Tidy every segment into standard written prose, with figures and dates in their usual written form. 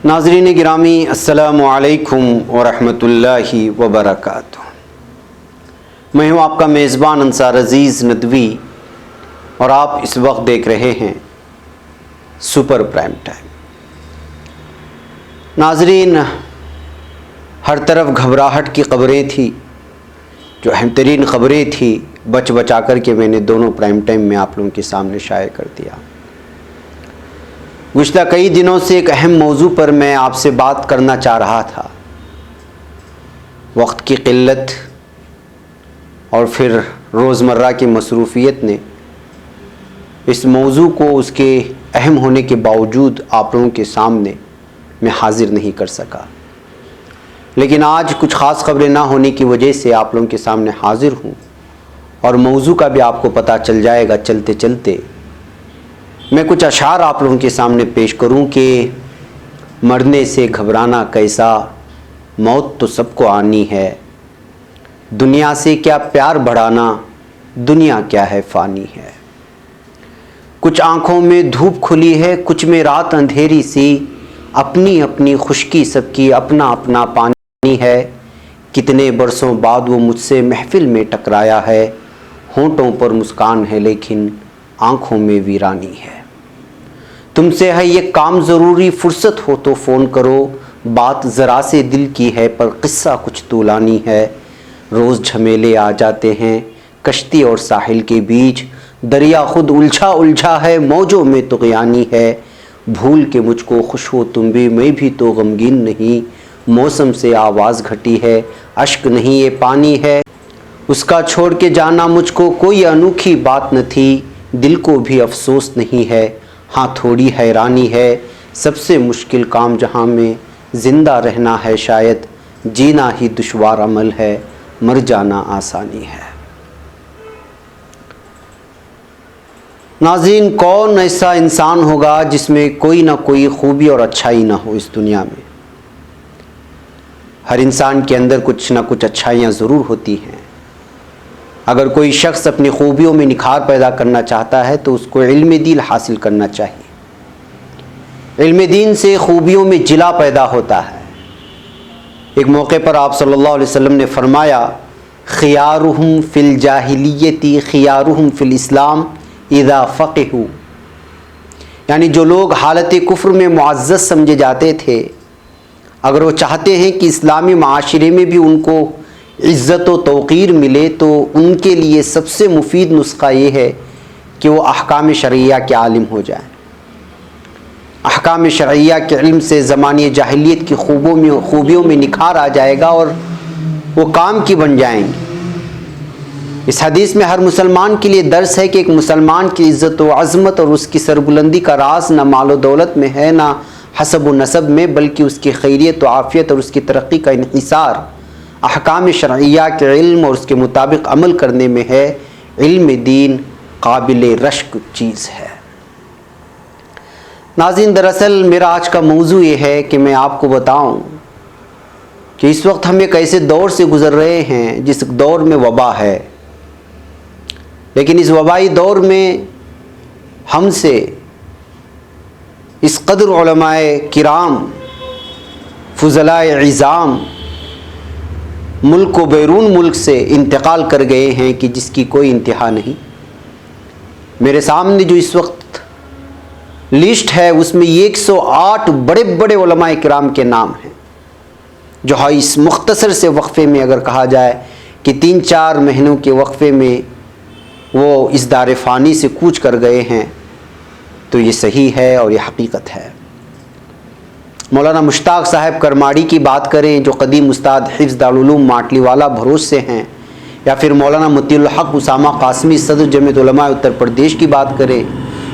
ناظرین گرامی السلام علیکم ورحمۃ اللہ وبرکاتہ۔ میں ہوں آپ کا میزبان انصار عزیز ندوی اور آپ اس وقت دیکھ رہے ہیں سپر پرائم ٹائم۔ ناظرین، ہر طرف گھبراہٹ کی خبریں تھیں، جو اہم ترین خبریں تھیں بچ بچا کر کے میں نے دونوں پرائم ٹائم میں آپ لوگوں کے سامنے شائع کر دیا۔ گزشتہ کئی دنوں سے ایک اہم موضوع پر میں آپ سے بات کرنا چاہ رہا تھا۔ وقت کی قلت اور پھر روزمرہ کی مصروفیت نے اس موضوع کو اس کے اہم ہونے کے باوجود آپ لوگوں کے سامنے میں حاضر نہیں کر سکا، لیکن آج کچھ خاص خبریں نہ ہونے کی وجہ سے آپ لوگوں کے سامنے حاضر ہوں، اور موضوع کا بھی آپ کو پتہ چل جائے گا چلتے چلتے۔ میں کچھ اشعار آپ لوگوں کے سامنے پیش کروں کہ مرنے سے گھبرانا کیسا، موت تو سب کو آنی ہے، دنیا سے کیا پیار بڑھانا، دنیا کیا ہے فانی ہے۔ کچھ آنکھوں میں دھوپ کھلی ہے، کچھ میں رات اندھیری سی، اپنی اپنی خشکی سب کی اپنا اپنا پانی ہے۔ کتنے برسوں بعد وہ مجھ سے محفل میں ٹکرایا ہے، ہونٹوں پر مسکان ہے لیکن آنکھوں میں ویرانی ہے۔ تم سے ہے یہ کام ضروری، فرصت ہو تو فون کرو، بات ذرا سے دل کی ہے پر قصہ کچھ طولانی ہے۔ روز جھمیلے آ جاتے ہیں کشتی اور ساحل کے بیچ، دریا خود الجھا الجھا ہے، موجوں میں طغیانی ہے۔ بھول کے مجھ کو خوش ہو تم بھی، میں بھی تو غمگین نہیں، موسم سے آواز گھٹی ہے، اشک نہیں یہ پانی ہے۔ اس کا چھوڑ کے جانا مجھ کو کوئی انوکھی بات نہ تھی، دل کو بھی افسوس نہیں ہے، ہاں تھوڑی حیرانی ہے۔ سب سے مشکل کام جہاں میں زندہ رہنا ہے، شاید جینا ہی دشوار عمل ہے، مر جانا آسانی ہے۔ ناظرین، کون ایسا انسان ہوگا جس میں کوئی نہ کوئی خوبی اور اچھائی نہ ہو؟ اس دنیا میں ہر انسان کے اندر کچھ نہ کچھ اچھائیاں ضرور ہوتی ہیں۔ اگر کوئی شخص اپنی خوبیوں میں نکھار پیدا کرنا چاہتا ہے تو اس کو علم دین حاصل کرنا چاہیے۔ علم دین سے خوبیوں میں جلا پیدا ہوتا ہے۔ ایک موقع پر آپ صلی اللہ علیہ وسلم نے فرمایا، خیارہم فی الجاہلیت خیارہم فی الاسلام اذا فقہوا، یعنی جو لوگ حالت کفر میں معزز سمجھے جاتے تھے، اگر وہ چاہتے ہیں کہ اسلامی معاشرے میں بھی ان کو عزت و توقیر ملے تو ان کے لیے سب سے مفید نسخہ یہ ہے کہ وہ احکام شرعیہ کے عالم ہو جائیں۔ احکام شرعیہ کے علم سے زمانے جاہلیت کی خوبیوں میں نکھار آ جائے گا اور وہ کام کی بن جائیں گے۔ اس حدیث میں ہر مسلمان کے لیے درس ہے کہ ایک مسلمان کی عزت و عظمت اور اس کی سربلندی کا راز نہ مال و دولت میں ہے، نہ حسب و نسب میں، بلکہ اس کی خیریت و عافیت اور اس کی ترقی کا انحصار احکام شرعیہ کے علم اور اس کے مطابق عمل کرنے میں ہے۔ علم دین قابل رشک چیز ہے۔ ناظرین، دراصل میرا آج کا موضوع یہ ہے کہ میں آپ کو بتاؤں کہ اس وقت ہم ایک ایسے دور سے گزر رہے ہیں جس دور میں وبا ہے، لیکن اس وبائی دور میں ہم سے اس قدر علماء کرام، فضلاء عظام ملک و بیرون ملک سے انتقال کر گئے ہیں کہ جس کی کوئی انتہا نہیں۔ میرے سامنے جو اس وقت لسٹ ہے اس میں 108 بڑے بڑے علماء کرام کے نام ہیں، جو اس مختصر سے وقفے میں اگر کہا جائے کہ 3-4 مہینوں کے وقفے میں وہ اس دار فانی سے کوچ کر گئے ہیں تو یہ صحیح ہے اور یہ حقیقت ہے۔ مولانا مشتاق صاحب کرماڑی کی بات کریں جو قدیم استاد حفظ دارالعلوم ماٹلی والا بھروچ سے ہیں، یا پھر مولانا مطیع الحق اسامہ قاسمی صدر جمعیت علماء اتر پردیش کی بات کریں،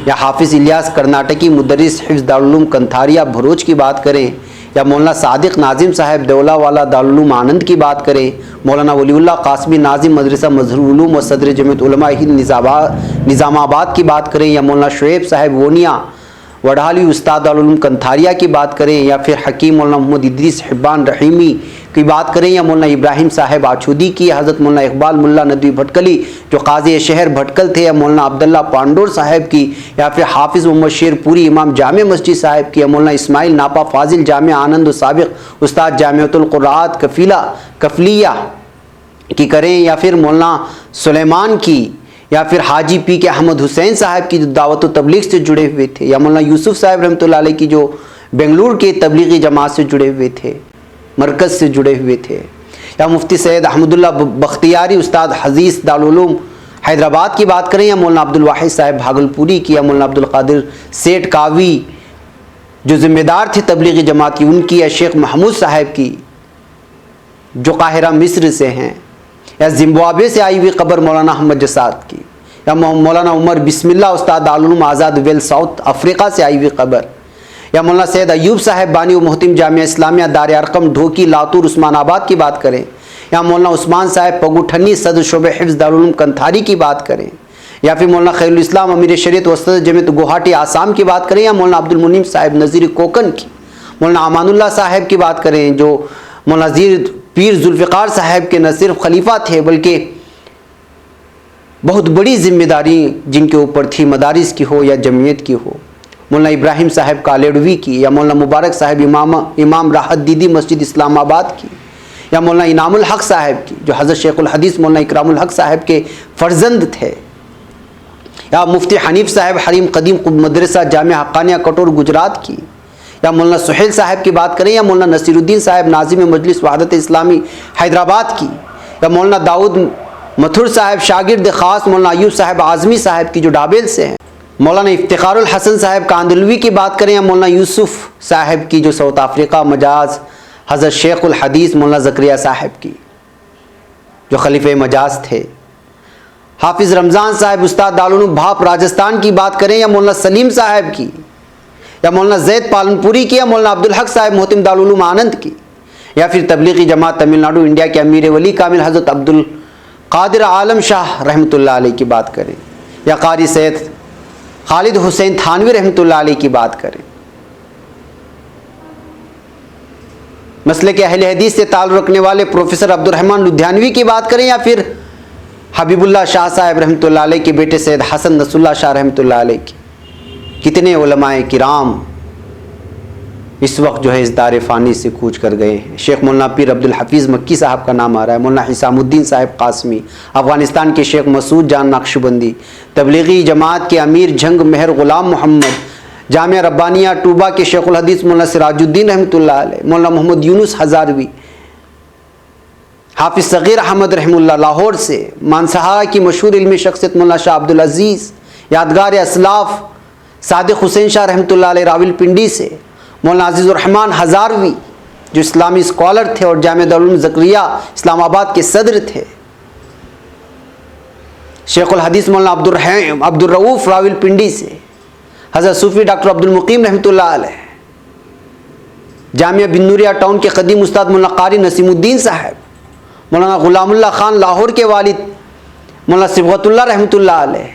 یا حافظ الیاس کرناٹکی مدرس حفظ دارالعلوم کنتھاریا بھروچ کی بات کریں، یا مولانا صادق ناظم صاحب دیولہ والا دارالعلوم آنند کی بات کریں، مولانا ولی اللہ قاسمی ناظم مدرسہ مظہر العلوم و صدر جمعیت علماء ہند نظام آباد کی بات کریں، یا مولانا شعیب صاحب وڈھالی استاد علوم کنتھاریا کی بات کریں یا پھر حکیم مولانا محمد ادریس حبان رحیمی کی بات کریں یا مولانا ابراہیم صاحب آچودی کی، حضرت مولانا اقبال ملا ندوی بھٹکلی جو قاضی شہر بھٹکل تھے، یا مولانا عبداللہ پانڈور صاحب کی، یا پھر حافظ محمد شیر پوری امام جامع مسجد صاحب کی، یا مولانا اسماعیل ناپا فاضل جامع آنند و سابق استاد جامعۃ القراءات کفلیہ کی کریں، یا پھر مولانا سلیمان کی، یا پھر حاجی پی کے احمد حسین صاحب کی جو دعوت و تبلیغ سے جڑے ہوئے تھے، یا مولانا یوسف صاحب رحمۃ اللہ علیہ کی جو بنگلور کے تبلیغی جماعت سے جڑے ہوئے تھے، مرکز سے جڑے ہوئے تھے، یا مفتی سید احمد اللہ بختیاری استاد حدیث دارالعلوم حیدرآباد کی بات کریں، یا مولانا عبد الواحد صاحب بھاگلپوری کی، یا مولانا عبد القادر سیٹھ کاوی جو ذمہ دار تھے تبلیغی جماعت کی ان کی، یا شیخ محمود صاحب کی جو قاہرہ مصر سے ہیں، یا زمبابوے سے آئی ہوئی قبر مولانا احمد جساد کی، یا مولانا عمر بسم اللہ استاد دارالعلوم آزاد ویل ساؤتھ افریقہ سے آئی ہوئی قبر، یا مولانا سید ایوب صاحب بانی و محتم جامعہ اسلامیہ دار ارقم ڈھوکی لاتور عثمان آباد کی بات کریں، یا مولانا عثمان صاحب پگوٹھنی صدر شعبہ حفظ دارالعلوم کنتھاری کی بات کریں، یا پھر مولانا خیر الاسلام امیر شریعت وسط جمعیت گوہاٹی آسام کی بات کریں، یا مولانا عبد المنعم صاحب نذیر کوکن کی، مولانا امان اللہ صاحب کی بات کریں جو مولانا پیر ذوالفقار صاحب کے نہ صرف خلیفہ تھے بلکہ بہت بڑی ذمہ داری جن کے اوپر تھی، مدارس کی ہو یا جمعیت کی ہو، مولانا ابراہیم صاحب کالیڈوی کی، یا مولانا مبارک صاحب امام راحت دیدی مسجد اسلام آباد کی، یا مولانا انعام الحق صاحب کی جو حضرت شیخ الحدیث مولانا اکرام الحق صاحب کے فرزند تھے، یا مفتی حنیف صاحب حریم قدیم مدرسہ جامعہ حقانیہ کٹور گجرات کی، یا مولانا سہیل صاحب کی بات کریں، یا مولانا نصیر الدین صاحب ناظم مجلس وحدت اسلامی حیدرآباد کی، یا مولانا داؤد متھر صاحب شاگرد خاص مولانا ایوب صاحب اعظمی صاحب کی جو ڈابیل سے ہیں، مولانا افتخار الحسن صاحب کاندلوی کی بات کریں، یا مولانا یوسف صاحب کی جو ساؤتھ افریقہ مجاز حضرت شیخ الحدیث مولانا زکریا صاحب کی جو خلیفہ مجاز تھے، حافظ رمضان صاحب استاد دارالعلوم بھاپ راجستھان کی بات کریں، یا مولانا سلیم صاحب کی، یا مولانا زید پالنپوری کی، یا مولانا عبدالحق صاحب محتم دارالعلوم آنند کی، یا پھر تبلیغی جماعت تمل ناڈو انڈیا کے امیر ولی کامل حضرت عبد القادر عالم شاہ رحمۃ اللہ علیہ کی بات کریں، یا قاری سید خالد حسین تھانوی رحمۃ اللہ علیہ کی بات کریں، مسلک اہل حدیث سے تعلق رکھنے والے پروفیسر عبد الرحمن لدھیانوی کی بات کریں، یا پھر حبیب اللہ شاہ صاحب رحمۃ اللہ علیہ کے بیٹے سید حسن نصر اللہ شاہ رحمۃ اللہ علیہ کی، کتنے علماء کرام اس وقت جو ہے اس دار فانی سے کوچ کر گئے ہیں۔ شیخ مولانا پیر عبد الحفیظ مکی صاحب کا نام آ رہا ہے، مولانا حسام الدین صاحب قاسمی، افغانستان کے شیخ مسعود جان نقشبندی، تبلیغی جماعت کے امیر جھنگ مہر غلام محمد، جامعہ ربانیہ ٹوبا کے شیخ الحدیث مولانا سراج الدین رحمۃ اللہ علیہ، مولانا محمد یونس ہزاروی، حافظ صغیر احمد رحم اللہ لاہور سے، مانسہارا کی مشہور علمی شخصیت مولانا شاہ عبد العزیز، یادگار اسلاف صادق حسین شاہ رحمۃ اللہ علیہ راول پنڈی سے، مولانا عزیز الرحمن ہزاروی جو اسلامی اسکالر تھے اور جامعہ دارالعلوم زکریا اسلام آباد کے صدر تھے، شیخ الحدیث مولانا عبد الرؤوف راول پنڈی سے، حضرت صوفی ڈاکٹر عبد المقیم رحمۃ اللہ علیہ، جامعہ بن نوریہ ٹاؤن کے قدیم استاد مولانا قاری نسیم الدین صاحب، مولانا غلام اللہ خان لاہور کے والد مولانا صبغت اللہ رحمۃ اللہ علیہ،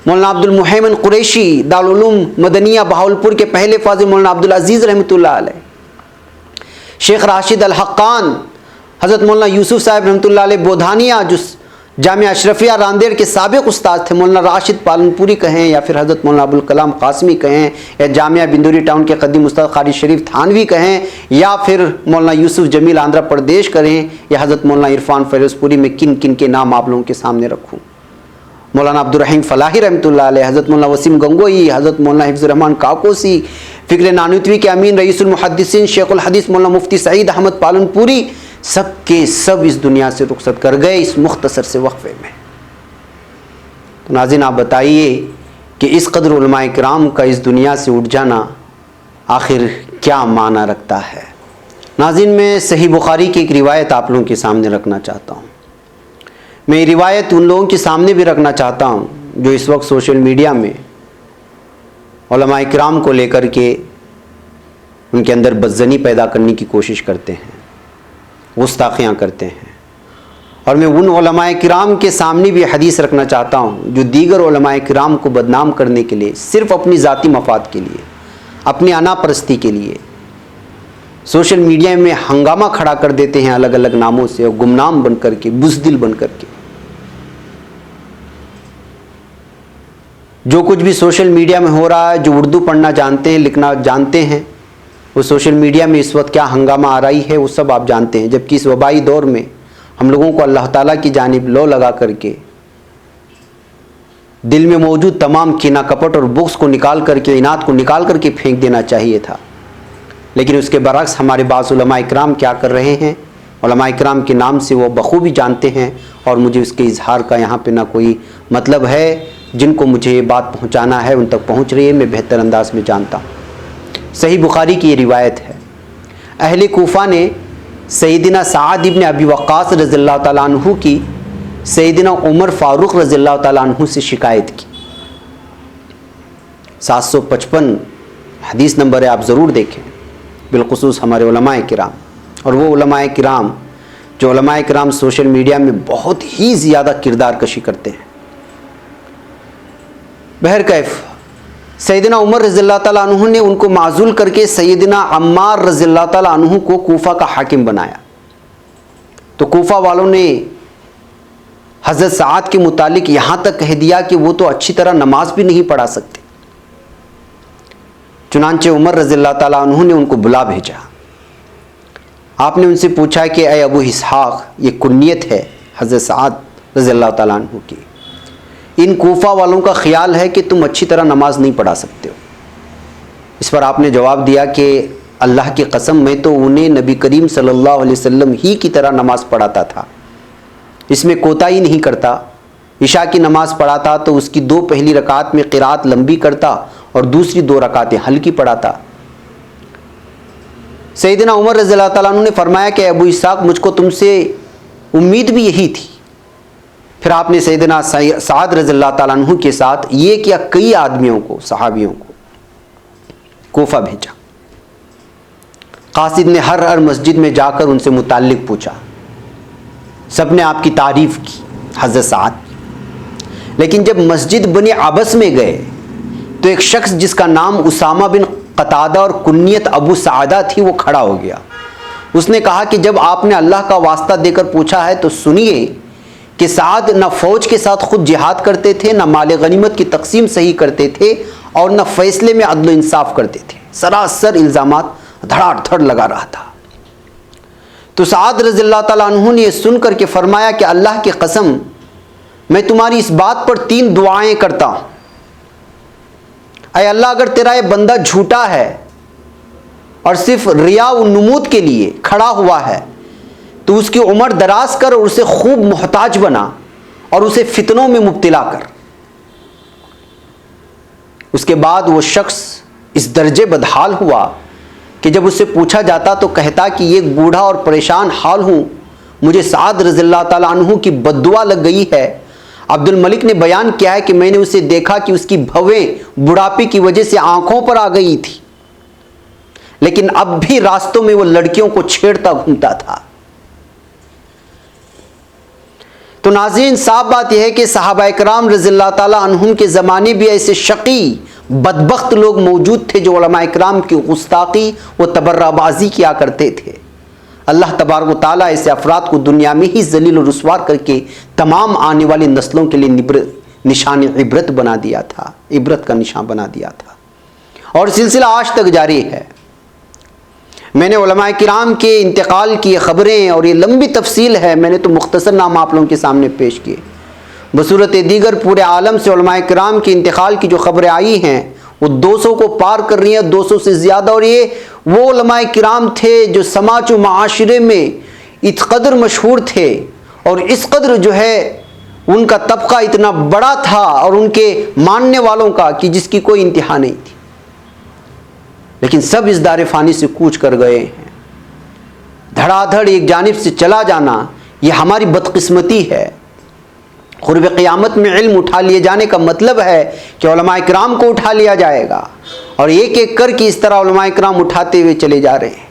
مولانا عبد المحیمن قریشی دارالعلوم مدنیہ بہاولپور کے پہلے فاضل مولانا عبد العزیز رحمۃ اللہ علیہ، شیخ راشد الحقان، حضرت مولانا یوسف صاحب رحمۃ اللہ علیہ بودھانیہ جو جامعہ اشرفیہ راندیڑ کے سابق استاد تھے، مولانا راشد پالنپوری کہیں یا پھر حضرت مولانا ابوالکلام قاسمی کہیں، یا جامعہ بندوری ٹاؤن کے قدیم استاد قاری شریف تھانوی کہیں، یا پھر مولانا یوسف جمیل آندھرا پردیش کہیں، یا حضرت مولانا عرفان فیروز پوری، میں کن کن کے نام آپ لوگوں کے سامنے رکھوں؟ مولانا عبد الرحیم فلاحی رحمۃ اللہ علیہ، حضرت مولانا وسیم گنگوئی، حضرت مولانا حفظ الرحمان کاکوسی، فکر نانوتوی کے امین رئیس المحدثین شیخ الحدیث مولانا مفتی سعید احمد پالنپوری، سب کے سب اس دنیا سے رخصت کر گئے اس مختصر سے وقفے میں۔ تو ناظرین آپ بتائیے کہ اس قدر علماء کرام کا اس دنیا سے اٹھ جانا آخر کیا معنی رکھتا ہے؟ ناظرین میں صحیح بخاری کی ایک روایت آپ لوگوں کے سامنے رکھنا چاہتا ہوں۔ میں یہ روایت ان لوگوں کے سامنے بھی رکھنا چاہتا ہوں جو اس وقت سوشل میڈیا میں علماء کرام کو لے کر کے ان کے اندر بدظنی پیدا کرنے کی کوشش کرتے ہیں، گستاخیاں کرتے ہیں، اور میں ان علماء کرام کے سامنے بھی حدیث رکھنا چاہتا ہوں جو دیگر علماء کرام کو بدنام کرنے کے لیے صرف اپنی ذاتی مفاد کے لیے، اپنی انا پرستی کے لیے سوشل میڈیا میں ہنگامہ کھڑا کر دیتے ہیں الگ الگ ناموں سے، اور گمنام بن کر کے، بزدل بن کر کے۔ جو کچھ بھی سوشل میڈیا میں ہو رہا ہے، جو اردو پڑھنا جانتے ہیں، لکھنا جانتے ہیں، وہ سوشل میڈیا میں اس وقت کیا ہنگامہ آ رہی ہے وہ سب آپ جانتے ہیں۔ جبکہ اس وبائی دور میں ہم لوگوں کو اللہ تعالیٰ کی جانب لو لگا کر کے دل میں موجود تمام کینہ کپٹ اور بغض کو نکال کر کے، اناد کو نکال کر کے پھینک دینا چاہیے تھا، لیکن اس کے برعکس ہمارے بعض علماء اکرام کیا کر رہے ہیں، علماء اکرام کے نام سے وہ بخوبی جانتے ہیں، اور مجھے اس کے اظہار کا یہاں پہ نہ کوئی مطلب ہے۔ جن کو مجھے یہ بات پہنچانا ہے ان تک پہنچ رہی ہے، میں بہتر انداز میں جانتا ہوں۔ صحیح بخاری کی یہ روایت ہے، اہل کوفہ نے سیدنا سعد ابن ابی وقاص رضی اللہ تعالیٰ عنہ کی سیدنا عمر فاروق رضی اللہ تعالیٰ عنہ سے شکایت کی۔ 755 حدیث نمبر ہے، آپ ضرور دیکھیں، بالخصوص ہمارے علماء کرام، اور وہ علماء کرام جو علماء کرام سوشل میڈیا میں بہت ہی زیادہ کردار کشی کرتے ہیں۔ بہرکیف سیدنا عمر رضی اللہ تعالیٰ عنہ نے ان کو معزول کر کے سیدنا عمار رضی اللہ تعالیٰ عنہ کو کوفہ کا حاکم بنایا۔ تو کوفہ والوں نے حضرت سعد کے متعلق یہاں تک کہہ دیا کہ وہ تو اچھی طرح نماز بھی نہیں پڑھا سکتے۔ چنانچہ عمر رضی اللہ تعالیٰ عنہ نے ان کو بلا بھیجا۔ آپ نے ان سے پوچھا کہ اے ابو اسحاق، یہ کنیت ہے حضرت سعد رضی اللہ تعالیٰ عنہ کی، ان کوفہ والوں کا خیال ہے کہ تم اچھی طرح نماز نہیں پڑھا سکتے ہو۔ اس پر آپ نے جواب دیا کہ اللہ کی قسم، میں تو انہیں نبی کریم صلی اللہ علیہ وسلم ہی کی طرح نماز پڑھاتا تھا، اس میں کوتاہی نہیں کرتا۔ عشاء کی نماز پڑھاتا تو اس کی 2 پہلی رکعت میں قرات لمبی کرتا اور دوسری 2 رکعتیں ہلکی پڑھاتا۔ سیدنا عمر رضی اللہ تعالیٰ عنہ نے فرمایا کہ ابو اسحاق، مجھ کو تم سے امید بھی یہی تھی۔ پھر آپ نے سیدنا سعد رضی اللہ تعالیٰ عنہ کے ساتھ یہ کیا، کئی آدمیوں کو، صحابیوں کو کوفہ بھیجا۔ قاصد نے ہر مسجد میں جا کر ان سے متعلق پوچھا، سب نے آپ کی تعریف کی، حضرت سعد۔ لیکن جب مسجد بنی عبس میں گئے تو ایک شخص جس کا نام اسامہ بن قتادہ اور کنیت ابو سعدہ تھی وہ کھڑا ہو گیا۔ اس نے کہا کہ جب آپ نے اللہ کا واسطہ دے کر پوچھا ہے تو سنیے کہ سعد نہ فوج کے ساتھ خود جہاد کرتے تھے، نہ مال غنیمت کی تقسیم صحیح کرتے تھے، اور نہ فیصلے میں عدل و انصاف کرتے تھے۔ سراسر الزامات دھڑا دھڑ لگا رہا تھا۔ تو سعد رضی اللہ تعالیٰ عنہ نے یہ سن کر کے فرمایا کہ اللہ کی قسم، میں تمہاری اس بات پر 3 دعائیں کرتا ہوں۔ اے اللہ، اگر تیرا یہ بندہ جھوٹا ہے اور صرف ریا و نمود کے لیے کھڑا ہوا ہے تو اس کی عمر دراز کر اور اسے خوب محتاج بنا اور اسے فتنوں میں مبتلا کر۔ اس کے بعد وہ شخص اس درجے بدحال ہوا کہ جب اس سے پوچھا جاتا تو کہتا کہ یہ بوڑھا اور پریشان حال ہوں، مجھے سعد رضی اللہ تعالیٰ عنہ کی بددعا لگ گئی ہے۔ عبد الملک نے بیان کیا ہے کہ میں نے اسے دیکھا کہ اس کی بھویں بڑھاپے کی وجہ سے آنکھوں پر آ گئی تھی، لیکن اب بھی راستوں میں وہ لڑکیوں کو چھیڑتا گھومتا تھا۔ تو ناظرین، صاف بات یہ ہے کہ صحابہ کرام رضی اللہ تعالیٰ عنہم کے زمانے بھی ایسے شقی بدبخت لوگ موجود تھے جو علماء کرام کی گستاخی و تبرہ بازی کیا کرتے تھے۔ اللہ تبارک و تعالیٰ ایسے افراد کو دنیا میں ہی ذلیل و رسوا کر کے تمام آنے والی نسلوں کے لیے نشان عبرت بنا دیا تھا، عبرت کا نشان بنا دیا تھا، اور سلسلہ آج تک جاری ہے۔ میں نے علماء کرام کے انتقال کی خبریں، اور یہ لمبی تفصیل ہے، میں نے تو مختصر نام آپ لوگوں کے سامنے پیش کیے۔ بصورت دیگر پورے عالم سے علماء کرام کے انتقال کی جو خبریں آئی ہیں وہ 200 کو پار کر رہی ہیں، 200 سے زیادہ، اور یہ وہ علماء کرام تھے جو سماج و معاشرے میں اس قدر مشہور تھے، اور اس قدر جو ہے ان کا طبقہ اتنا بڑا تھا اور ان کے ماننے والوں کا کہ جس کی کوئی انتہا نہیں تھی، لیکن سب اس دار فانی سے کوچ کر گئے ہیں۔ دھڑا دھڑ ایک جانب سے چلا جانا یہ ہماری بدقسمتی ہے۔ قرب قیامت میں علم اٹھا لیے جانے کا مطلب ہے کہ علماء کرام کو اٹھا لیا جائے گا، اور ایک ایک کر کے اس طرح علماء کرام اٹھاتے ہوئے چلے جا رہے ہیں۔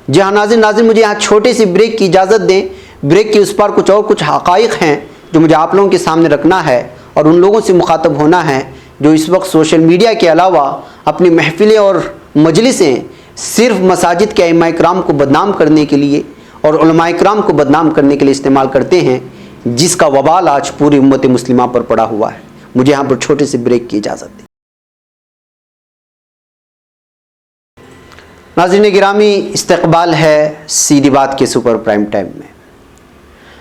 جی ہاں ناظرین، مجھے یہاں چھوٹے سی بریک کی اجازت دیں، بریک کے اس پار کچھ حقائق ہیں جو مجھے آپ لوگوں کے سامنے رکھنا ہے اور ان لوگوں سے مخاطب ہونا ہے جو اس وقت سوشل میڈیا کے علاوہ اپنی محفلیں اور مجلسیں صرف مساجد کے ائمہ کرام کو بدنام کرنے کے لیے اور علماء کرام کو بدنام کرنے کے لیے استعمال کرتے ہیں، جس کا وبال آج پوری امت مسلمہ پر پڑا ہوا ہے۔ مجھے یہاں پر چھوٹے سے بریک کی اجازت دیں۔ ناظرین گرامی، استقبال ہے سیدھی بات کے سپر پرائم ٹائم میں۔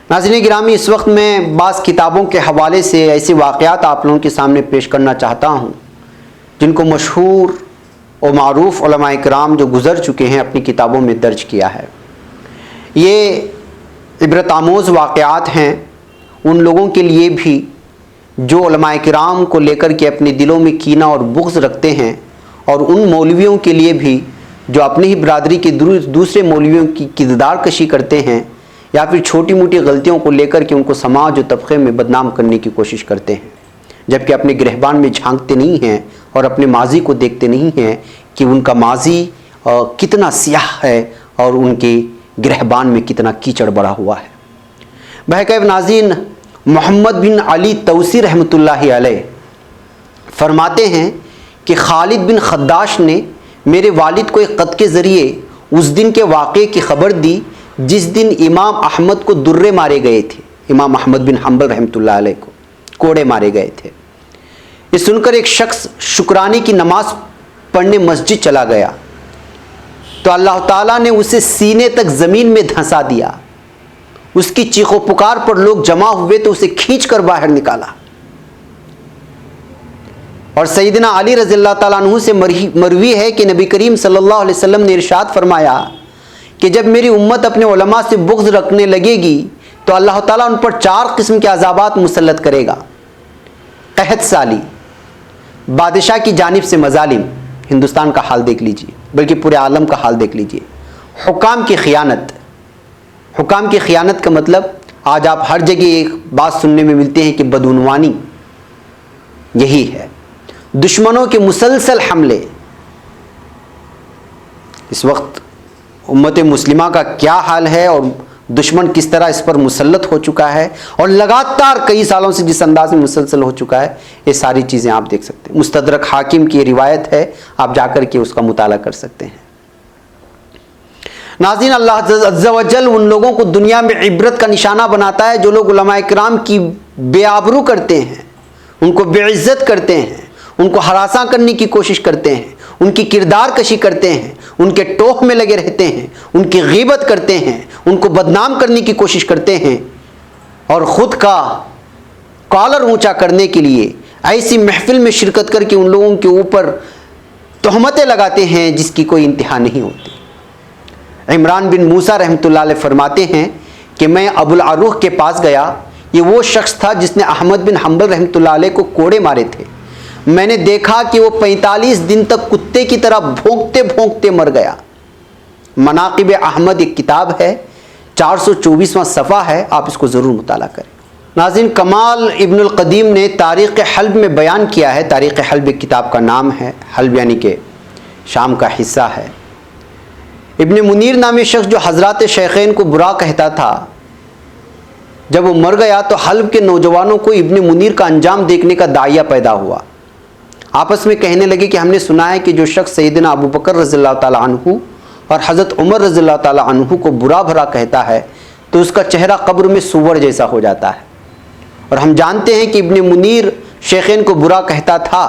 ناظرین گرامی، اس وقت میں بعض کتابوں کے حوالے سے ایسے واقعات آپ لوگوں کے سامنے پیش کرنا چاہتا ہوں جن کو مشہور اور معروف علماء کرام جو گزر چکے ہیں اپنی کتابوں میں درج کیا ہے۔ یہ عبرت آموز واقعات ہیں ان لوگوں کے لیے بھی جو علماء کرام کو لے کر کے اپنے دلوں میں کینہ اور بغض رکھتے ہیں، اور ان مولویوں کے لیے بھی جو اپنی ہی برادری کے دوسرے مولویوں کی کردار کشی کرتے ہیں یا پھر چھوٹی موٹی غلطیوں کو لے کر کے ان کو سماج و طبقے میں بدنام کرنے کی کوشش کرتے ہیں، جبکہ اپنے گرہبان میں جھانکتے نہیں ہیں اور اپنے ماضی کو دیکھتے نہیں ہیں کہ ان کا ماضی کتنا سیاہ ہے اور ان کے گرہبان میں کتنا کیچڑ بڑا ہوا ہے۔ بہرکیف ناظرین، محمد بن علی توسی رحمۃ اللہ علیہ فرماتے ہیں کہ خالد بن خداش نے میرے والد کو ایک خط کے ذریعے اس دن کے واقعے کی خبر دی جس دن امام احمد کو درے مارے گئے تھے، امام احمد بن حنبل رحمۃ اللہ علیہ کو کوڑے مارے گئے تھے۔ یہ سن کر ایک شخص شکرانے کی نماز پڑھنے مسجد چلا گیا تو اللہ تعالیٰ نے اسے سینے تک زمین میں دھنسا دیا۔ اس کی چیخ و پکار پر لوگ جمع ہوئے تو اسے کھینچ کر باہر نکالا۔ اور سیدنا علی رضی اللہ تعالیٰ عنہ سے مروی ہے کہ نبی کریم صلی اللہ علیہ وسلم نے ارشاد فرمایا کہ جب میری امت اپنے علماء سے بغض رکھنے لگے گی تو اللہ تعالیٰ ان پر 4 قسم کے عذابات مسلط کرے گا: قحط سالی، بادشاہ کی جانب سے مظالم، ہندوستان کا حال دیکھ لیجئے بلکہ پورے عالم کا حال دیکھ لیجئے، حکام کی خیانت۔ حکام کی خیانت کا مطلب آج آپ ہر جگہ ایک بات سننے میں ملتے ہیں کہ بدعنوانی، یہی ہے۔ دشمنوں کے مسلسل حملے۔ اس وقت امت مسلمہ کا کیا حال ہے اور دشمن کس طرح اس پر مسلط ہو چکا ہے اور لگاتار کئی سالوں سے جس انداز میں مسلسل ہو چکا ہے، یہ ساری چیزیں آپ دیکھ سکتے ہیں۔ مستدرک حاکم کی روایت ہے، آپ جا کر کے اس کا مطالعہ کر سکتے ہیں۔ ناظرین، اللہ عز و جل ان لوگوں کو دنیا میں عبرت کا نشانہ بناتا ہے جو لوگ علماء کرام کی بے آبرو کرتے ہیں، ان کو بے عزت کرتے ہیں، ان کو ہراساں کرنے کی کوشش کرتے ہیں، ان کی کردار کشی کرتے ہیں، ان کے ٹوخ میں لگے رہتے ہیں، ان کی غیبت کرتے ہیں، ان کو بدنام کرنے کی کوشش کرتے ہیں، اور خود کا کالر اونچا کرنے کے لیے ایسی محفل میں شرکت کر کے ان لوگوں کے اوپر تہمتیں لگاتے ہیں جس کی کوئی انتہا نہیں ہوتی۔ عمران بن موسیٰ رحمۃ اللہ علیہ فرماتے ہیں کہ میں ابو العروح کے پاس گیا، یہ وہ شخص تھا جس نے احمد بن حنبل رحمۃ اللہ علیہ کو کوڑے مارے تھے۔ میں نے دیکھا کہ وہ 45 دن تک کتے کی طرح بھونکتے بھونکتے مر گیا۔ مناقب احمد ایک کتاب ہے، 424واں صفحہ ہے، آپ اس کو ضرور مطالعہ کریں۔ ناظرین، کمال ابن القدیم نے تاریخ حلب میں بیان کیا ہے، تاریخ حلب ایک کتاب کا نام ہے، حلب یعنی کہ شام کا حصہ ہے۔ ابن منیر نامی شخص جو حضرات شیخین کو برا کہتا تھا، جب وہ مر گیا تو حلب کے نوجوانوں کو ابن منیر کا انجام دیکھنے کا داعیہ پیدا ہوا۔ آپس میں کہنے لگے کہ ہم نے سنا ہے کہ جو شخص سیدنا ابو بکر رضی اللہ تعالیٰ عنہ اور حضرت عمر رضی اللہ تعالیٰ عنہ کو برا بھرا کہتا ہے تو اس کا چہرہ قبر میں سور جیسا ہو جاتا ہے، اور ہم جانتے ہیں کہ ابن منیر شیخین کو برا کہتا تھا،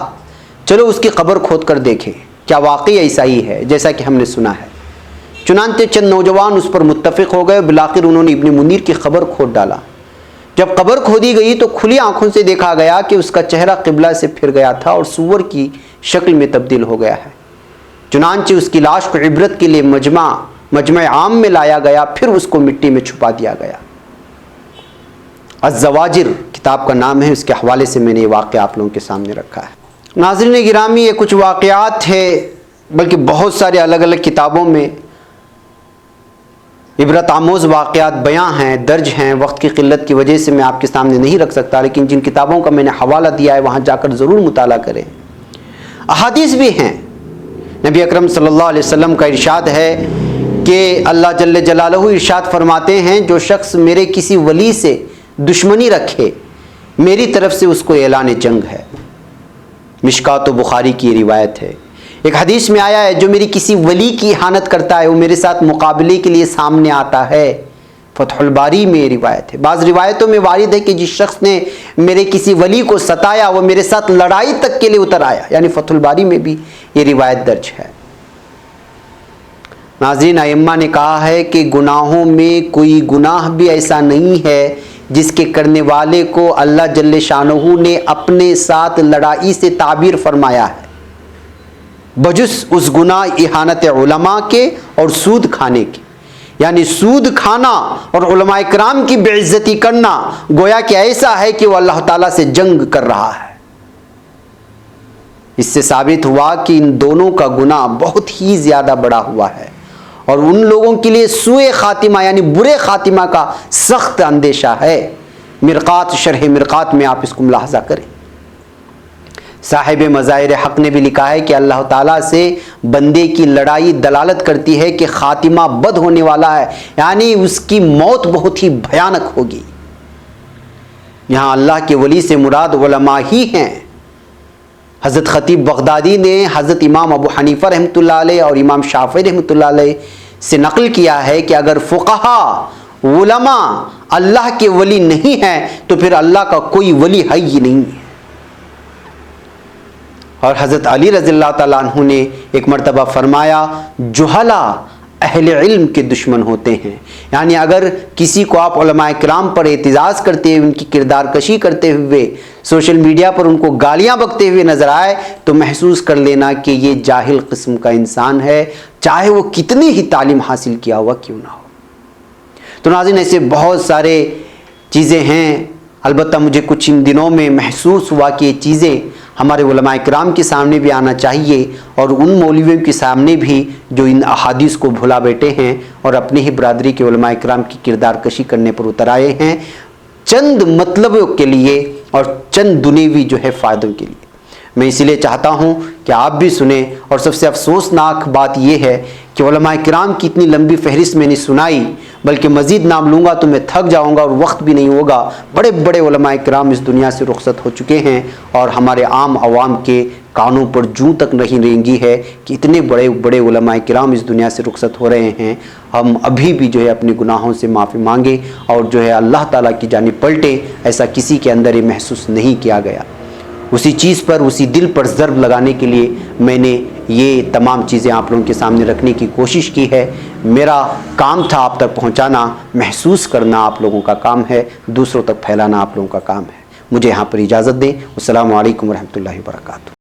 چلو اس کی قبر کھود کر دیکھیں کیا واقعی ایسا ہی ہے جیسا کہ ہم نے سنا ہے۔ چنانچہ چند نوجوان اس پر متفق ہو گئے، بالآخر انہوں نے ابن منیر کی قبر کھود ڈالا۔ جب قبر کھودی گئی تو کھلی آنکھوں سے دیکھا گیا کہ اس کا چہرہ قبلہ سے پھر گیا تھا اور سور کی شکل میں تبدیل ہو گیا ہے۔ چنانچہ اس کی لاش کو عبرت کے لیے مجمع عام میں لایا گیا، پھر اس کو مٹی میں چھپا دیا گیا۔ الزواجر کتاب کا نام ہے، اس کے حوالے سے میں نے یہ واقعہ آپ لوگوں کے سامنے رکھا ہے۔ ناظرین گرامی، یہ کچھ واقعات ہیں، بلکہ بہت سارے الگ الگ کتابوں میں عبرت آموز واقعات بیان ہیں، درج ہیں۔ وقت کی قلت کی وجہ سے میں آپ کے سامنے نہیں رکھ سکتا، لیکن جن کتابوں کا میں نے حوالہ دیا ہے وہاں جا کر ضرور مطالعہ کریں۔ احادیث بھی ہیں، نبی اکرم صلی اللہ علیہ وسلم کا ارشاد ہے کہ اللہ جل جلالہ ارشاد فرماتے ہیں جو شخص میرے کسی ولی سے دشمنی رکھے میری طرف سے اس کو اعلان جنگ ہے۔ مشکات و بخاری کی یہ روایت ہے۔ ایک حدیث میں آیا ہے جو میری کسی ولی کی اہانت کرتا ہے وہ میرے ساتھ مقابلے کے لیے سامنے آتا ہے۔ فتح الباری میں یہ روایت ہے۔ بعض روایتوں میں وارد ہے کہ جس شخص نے میرے کسی ولی کو ستایا وہ میرے ساتھ لڑائی تک کے لیے اتر آیا، یعنی فتح الباری میں بھی یہ روایت درج ہے۔ ناظرین، ائمہ نے کہا ہے کہ گناہوں میں کوئی گناہ بھی ایسا نہیں ہے جس کے کرنے والے کو اللہ جل شانہ نے اپنے ساتھ لڑائی سے تعبیر فرمایا ہے، بجز اس گناہ اہانت علماء کے اور سود کھانے کے۔ یعنی سود کھانا اور علماء کرام کی بے عزتی کرنا گویا کہ ایسا ہے کہ وہ اللہ تعالیٰ سے جنگ کر رہا ہے۔ اس سے ثابت ہوا کہ ان دونوں کا گناہ بہت ہی زیادہ بڑا ہوا ہے اور ان لوگوں کے لیے سوء خاتمہ یعنی برے خاتمہ کا سخت اندیشہ ہے۔ مرقات، شرح مرقات میں آپ اس کو ملاحظہ کریں۔ صاحب مظاہر حق نے بھی لکھا ہے کہ اللہ تعالیٰ سے بندے کی لڑائی دلالت کرتی ہے کہ خاتمہ بد ہونے والا ہے، یعنی اس کی موت بہت ہی بھیانک ہوگی۔ یہاں اللہ کے ولی سے مراد علماء ہی ہیں۔ حضرت خطیب بغدادی نے حضرت امام ابو حنیفہ رحمۃ اللہ علیہ اور امام شافعی رحمۃ اللہ علیہ سے نقل کیا ہے کہ اگر فقہا علماء اللہ کے ولی نہیں ہیں تو پھر اللہ کا کوئی ولی ہے ہی نہیں ہے۔ اور حضرت علی رضی اللہ تعالیٰ عنہ نے ایک مرتبہ فرمایا جہلا اہل علم کے دشمن ہوتے ہیں، یعنی اگر کسی کو آپ علماء کرام پر اعتزاز کرتے ہوئے ان کی کردار کشی کرتے ہوئے سوشل میڈیا پر ان کو گالیاں بکتے ہوئے نظر آئے تو محسوس کر لینا کہ یہ جاہل قسم کا انسان ہے، چاہے وہ کتنی ہی تعلیم حاصل کیا ہوا کیوں نہ ہو۔ تو ناظرین، ایسے بہت سارے چیزیں ہیں، البتہ مجھے کچھ ان دنوں میں محسوس ہوا کہ یہ چیزیں ہمارے علماء کرام کے سامنے بھی آنا چاہیے اور ان مولویوں کے سامنے بھی جو ان احادیث کو بھلا بیٹھے ہیں اور اپنی ہی برادری کے علماء کرام کی کردار کشی کرنے پر اتر آئے ہیں چند مطلبوں کے لیے اور چند دنیوی جو ہے فائدوں کے لیے۔ میں اسی لیے چاہتا ہوں کہ آپ بھی سنیں، اور سب سے افسوسناک بات یہ ہے کہ علماء کرام کی اتنی لمبی فہرست میں نے سنائی، بلکہ مزید نام لوں گا تو میں تھک جاؤں گا اور وقت بھی نہیں ہوگا۔ بڑے بڑے علماء کرام اس دنیا سے رخصت ہو چکے ہیں اور ہمارے عام عوام کے کانوں پر جوں تک نہیں رینگی ہے کہ اتنے بڑے بڑے علماء کرام اس دنیا سے رخصت ہو رہے ہیں۔ ہم ابھی بھی جو ہے اپنے گناہوں سے معافی مانگے اور جو ہے اللہ تعالیٰ کی جانب پلٹے، ایسا کسی کے اندر یہ محسوس نہیں کیا گیا۔ اسی چیز پر، اسی دل پر ضرب لگانے کے لیے میں نے یہ تمام چیزیں آپ لوگوں کے سامنے رکھنے کی کوشش کی ہے۔ میرا کام تھا آپ تک پہنچانا، محسوس کرنا آپ لوگوں کا کام ہے، دوسروں تک پھیلانا آپ لوگوں کا کام ہے۔ مجھے یہاں پر اجازت دیں۔ السلام علیکم ورحمۃ اللہ وبرکاتہ۔